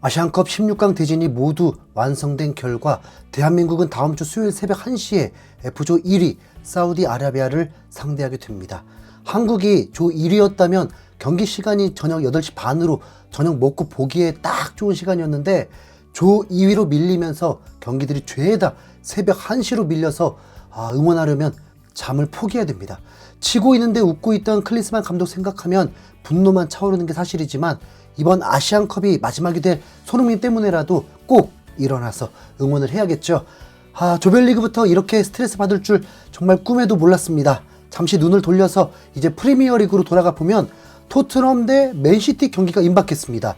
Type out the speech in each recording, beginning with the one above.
아시안컵 16강 대진이 모두 완성된 결과 대한민국은 다음 주 수요일 새벽 1시에 F조 1위 사우디아라비아를 상대하게 됩니다. 한국이 조 1위였다면 경기 시간이 저녁 8시 반으로 저녁 먹고 보기에 딱 좋은 시간이었는데 조 2위로 밀리면서 경기들이 죄다 새벽 1시로 밀려서 응원하려면 잠을 포기해야 됩니다. 지고 있는데 웃고 있던 클린스만 감독 생각하면 분노만 차오르는 게 사실이지만 이번 아시안컵이 마지막이 될 손흥민 때문에라도 꼭 일어나서 응원을 해야겠죠. 조별리그부터 이렇게 스트레스 받을 줄 정말 꿈에도 몰랐습니다. 잠시 눈을 돌려서 이제 프리미어리그로 돌아가 보면 토트넘 대 맨시티 경기가 임박했습니다.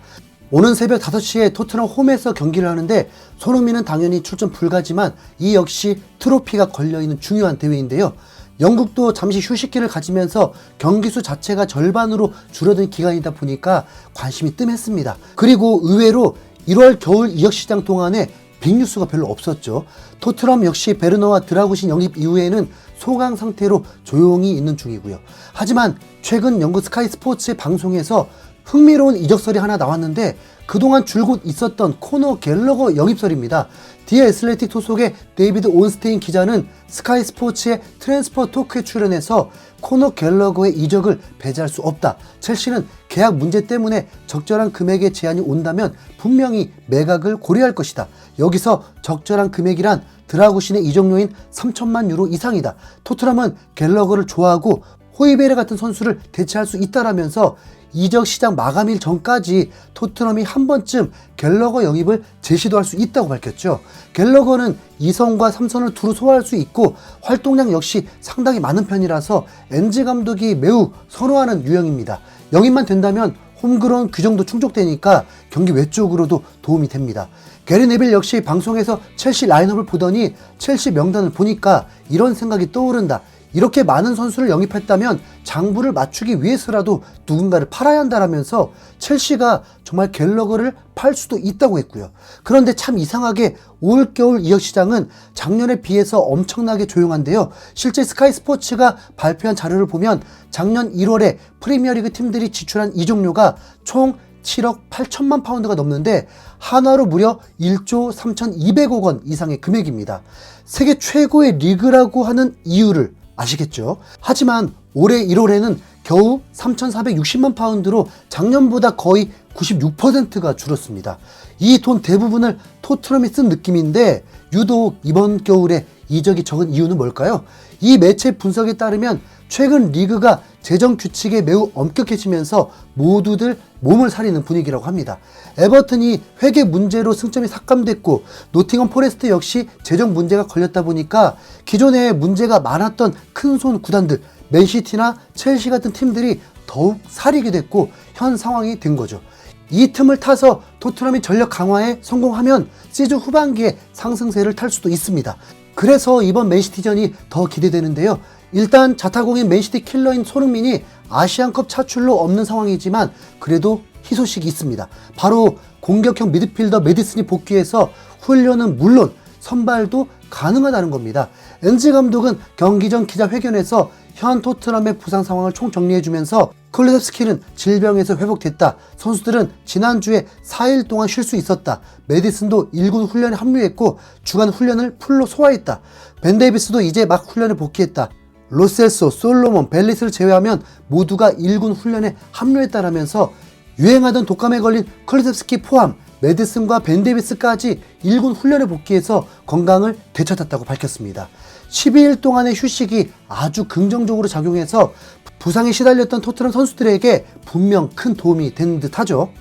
오는 새벽 5시에 토트넘 홈에서 경기를 하는데 손흥민은 당연히 출전 불가지만 이 역시 트로피가 걸려있는 중요한 대회인데요. 영국도 잠시 휴식기를 가지면서 경기수 자체가 절반으로 줄어든 기간이다 보니까 관심이 뜸했습니다. 그리고 의외로 1월 겨울 이적시장 동안에 빅뉴스가 별로 없었죠. 토트넘 역시 베르너와 드라구신 영입 이후에는 소강 상태로 조용히 있는 중이고요. 하지만 최근 영국 스카이 스포츠 방송에서 흥미로운 이적설이 하나 나왔는데 그동안 줄곧 있었던 코너 갤러거 영입설입니다. 디 애슬레틱 소속의 데이비드 온스테인 기자는 스카이 스포츠의 트랜스퍼 토크에 출연해서 코너 갤러거의 이적을 배제할 수 없다. 첼시는 계약 문제 때문에 적절한 금액의 제한이 온다면 분명히 매각을 고려할 것이다. 여기서 적절한 금액이란 드라구신의 이적료인 3천만 유로 이상이다. 토트넘은 갤러거를 좋아하고 호이베르 같은 선수를 대체할 수 있다라면서 이적 시장 마감일 전까지 토트넘이 한 번쯤 갤러거 영입을 재시도할 수 있다고 밝혔죠. 갤러거는 2선과 3선을 두루 소화할 수 있고 활동량 역시 상당히 많은 편이라서 엔지 감독이 매우 선호하는 유형입니다. 영입만 된다면 홈그라운드 규정도 충족되니까 경기 외적으로도 도움이 됩니다. 게리 네빌 역시 방송에서 첼시 라인업을 보더니 첼시 명단을 보니까 이런 생각이 떠오른다. 이렇게 많은 선수를 영입했다면 장부를 맞추기 위해서라도 누군가를 팔아야 한다라면서 첼시가 정말 갤러거를 팔 수도 있다고 했고요. 그런데 참 이상하게 올겨울 이적시장은 작년에 비해서 엄청나게 조용한데요. 실제 스카이 스포츠가 발표한 자료를 보면 작년 1월에 프리미어리그 팀들이 지출한 이적료가 총 7억 8천만 파운드가 넘는데 한화로 무려 1조 3,200억 원 이상의 금액입니다. 세계 최고의 리그라고 하는 이유를 아시겠죠? 하지만 올해 1월에는 겨우 3,460만 파운드로 작년보다 거의 96%가 줄었습니다. 이 돈 대부분을 토트넘이 쓴 느낌인데 유독 이번 겨울에 이적이 적은 이유는 뭘까요? 이 매체 분석에 따르면 최근 리그가 재정 규칙에 매우 엄격해지면서 모두들 몸을 사리는 분위기라고 합니다. 에버튼이 회계 문제로 승점이 삭감됐고 노팅엄 포레스트 역시 재정 문제가 걸렸다 보니까 기존에 문제가 많았던 큰손 구단들 맨시티나 첼시 같은 팀들이 더욱 사리게 됐고 현 상황이 된 거죠. 이 틈을 타서 토트넘이 전력 강화에 성공하면 시즌 후반기에 상승세를 탈 수도 있습니다. 그래서 이번 맨시티전이 더 기대되는데요. 일단 자타공인 맨시티 킬러인 손흥민이 아시안컵 차출로 없는 상황이지만 그래도 희소식이 있습니다. 바로 공격형 미드필더 메디슨이 복귀해서 훈련은 물론 선발도 가능하다는 겁니다. 엔지 감독은 경기 전 기자회견에서 현 토트넘의 부상 상황을 총정리해주면서 클루셉스키는 질병에서 회복됐다. 선수들은 지난주에 4일 동안 쉴 수 있었다. 메디슨도 1군 훈련에 합류했고 주간 훈련을 풀로 소화했다. 벤 데이비스도 이제 막 훈련에 복귀했다. 로셀소, 솔로몬, 벨리스를 제외하면 모두가 1군 훈련에 합류했다라면서 유행하던 독감에 걸린 클루셉스키 포함 메디슨과 벤 데이비스까지 1군 훈련에 복귀해서 건강을 되찾았다고 밝혔습니다. 12일 동안의 휴식이 아주 긍정적으로 작용해서 부상에 시달렸던 토트넘 선수들에게 분명 큰 도움이 된 듯하죠.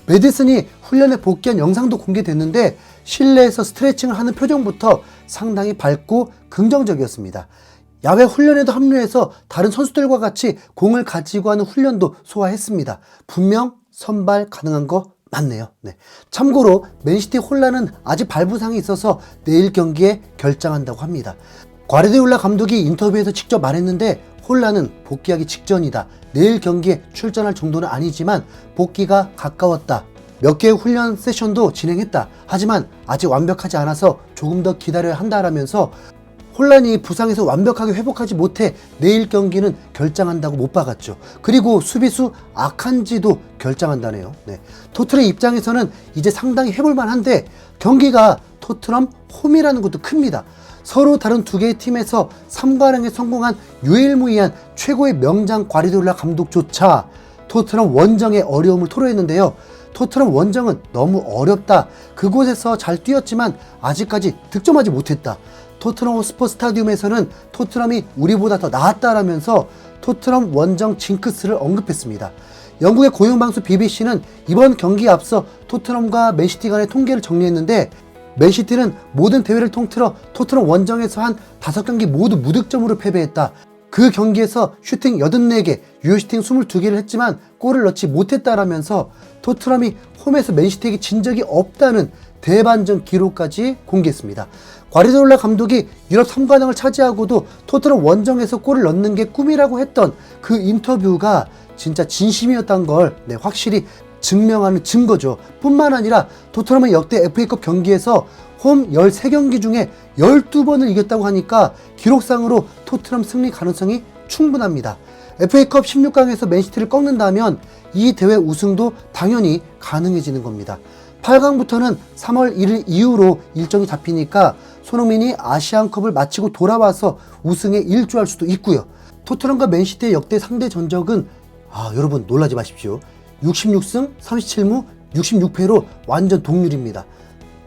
메디슨이 훈련에 복귀한 영상도 공개됐는데 실내에서 스트레칭을 하는 표정부터 상당히 밝고 긍정적이었습니다. 야외 훈련에도 합류해서 다른 선수들과 같이 공을 가지고 하는 훈련도 소화했습니다. 분명 선발 가능한 거 맞네요. 참고로 맨시티 홀라는 아직 발부상이 있어서 내일 경기에 결장한다고 합니다. 과르디올라 감독이 인터뷰에서 직접 말했는데 홀라는 복귀하기 직전이다. 내일 경기에 출전할 정도는 아니지만 복귀가 가까웠다. 몇 개의 훈련 세션도 진행했다. 하지만 아직 완벽하지 않아서 조금 더 기다려야 한다라면서 홀란이 부상에서 완벽하게 회복하지 못해 내일 경기는 결장한다고 못 박았죠. 그리고 수비수 아칸지도 결장한다네요. 네. 토트넘 입장에서는 이제 상당히 해볼만 한데 경기가 토트넘 홈이라는 것도 큽니다. 서로 다른 두 개의 팀에서 3관왕에 성공한 유일무이한 최고의 명장 과리돌라 감독조차 토트넘 원정의 어려움을 토로했는데요. 토트넘 원정은 너무 어렵다. 그곳에서 잘 뛰었지만 아직까지 득점하지 못했다. 토트넘 호스퍼 스타디움에서는 토트넘이 우리보다 더 나았다라면서 토트넘 원정 징크스를 언급했습니다. 영국의 공영방송 BBC는 이번 경기에 앞서 토트넘과 맨시티 간의 통계를 정리했는데 맨시티는 모든 대회를 통틀어 토트넘 원정에서 한 5경기 모두 무득점으로 패배했다. 그 경기에서 슈팅 84개, 유효슈팅 22개를 했지만 골을 넣지 못했다라면서 토트넘이 홈에서 맨시티에게 진 적이 없다는 대반전 기록까지 공개했습니다. 과리돌라 감독이 유럽 3관왕을 차지하고도 토트넘 원정에서 골을 넣는 게 꿈이라고 했던 그 인터뷰가 진짜 진심이었던 걸 확실히 증명하는 증거죠. 뿐만 아니라 토트넘은 역대 FA컵 경기에서 홈 13경기 중에 12번을 이겼다고 하니까 기록상으로 토트넘 승리 가능성이 충분합니다. FA컵 16강에서 맨시티를 꺾는다면 이 대회 우승도 당연히 가능해지는 겁니다. 8강부터는 3월 1일 이후로 일정이 잡히니까 손흥민이 아시안컵을 마치고 돌아와서 우승에 일조할 수도 있고요. 토트넘과 맨시티의 역대 상대 전적은 여러분 놀라지 마십시오. 66승 37무 66패로 완전 동률입니다.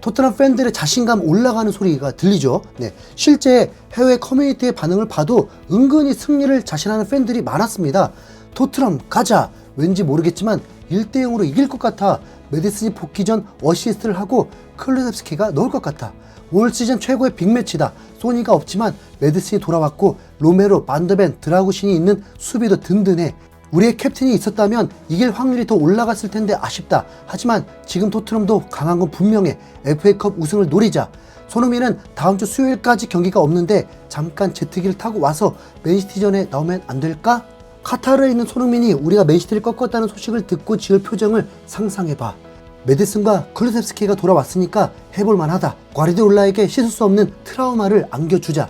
토트넘 팬들의 자신감 올라가는 소리가 들리죠. 네, 실제 해외 커뮤니티의 반응을 봐도 은근히 승리를 자신하는 팬들이 많았습니다. 토트넘 가자! 왠지 모르겠지만 1대0으로 이길 것 같아. 메디슨이 복귀 전 어시스트를 하고 클루셉스키가 넣을 것 같아. 올 시즌 최고의 빅매치다. 소니가 없지만 메디슨이 돌아왔고 로메로, 반더벤, 드라구신이 있는 수비도 든든해. 우리의 캡틴이 있었다면 이길 확률이 더 올라갔을 텐데 아쉽다. 하지만 지금 토트넘도 강한 건 분명해. FA컵 우승을 노리자. 손흥민은 다음 주 수요일까지 경기가 없는데 잠깐 제트기를 타고 와서 맨시티전에 나오면 안 될까? 카타르에 있는 손흥민이 우리가 맨시티를 꺾었다는 소식을 듣고 지을 표정을 상상해봐. 메디슨과 클루셉스키가 돌아왔으니까 해볼만 하다. 과리돌라에게 씻을 수 없는 트라우마를 안겨주자.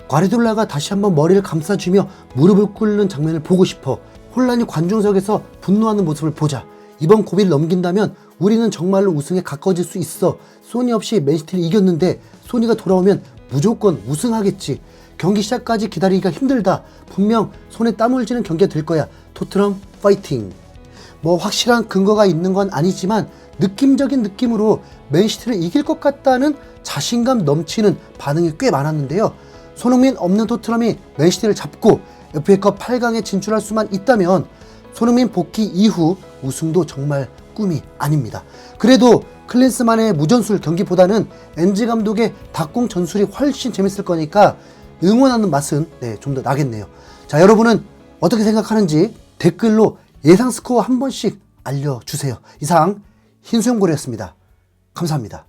과리돌라가 다시 한번 머리를 감싸주며 무릎을 꿇는 장면을 보고 싶어. 혼란이 관중석에서 분노하는 모습을 보자. 이번 고비를 넘긴다면 우리는 정말로 우승에 가까워질 수 있어. 소니 없이 맨시티를 이겼는데 소니가 돌아오면 무조건 우승하겠지. 경기 시작까지 기다리기가 힘들다. 분명 손에 땀 흘리는 경기가 될 거야. 토트넘 파이팅. 확실한 근거가 있는 건 아니지만 느낌적인 느낌으로 맨시티를 이길 것 같다는 자신감 넘치는 반응이 꽤 많았는데요. 손흥민 없는 토트넘이 맨시티를 잡고 FA컵 8강에 진출할 수만 있다면 손흥민 복귀 이후 우승도 정말 꿈이 아닙니다. 그래도 클린스만의 무전술 경기보다는 엔지 감독의 닭공 전술이 훨씬 재밌을 거니까 응원하는 맛은 좀 더 나겠네요. 자, 여러분은 어떻게 생각하는지 댓글로 예상 스코어 한 번씩 알려주세요. 이상 흰수염고래였습니다. 감사합니다.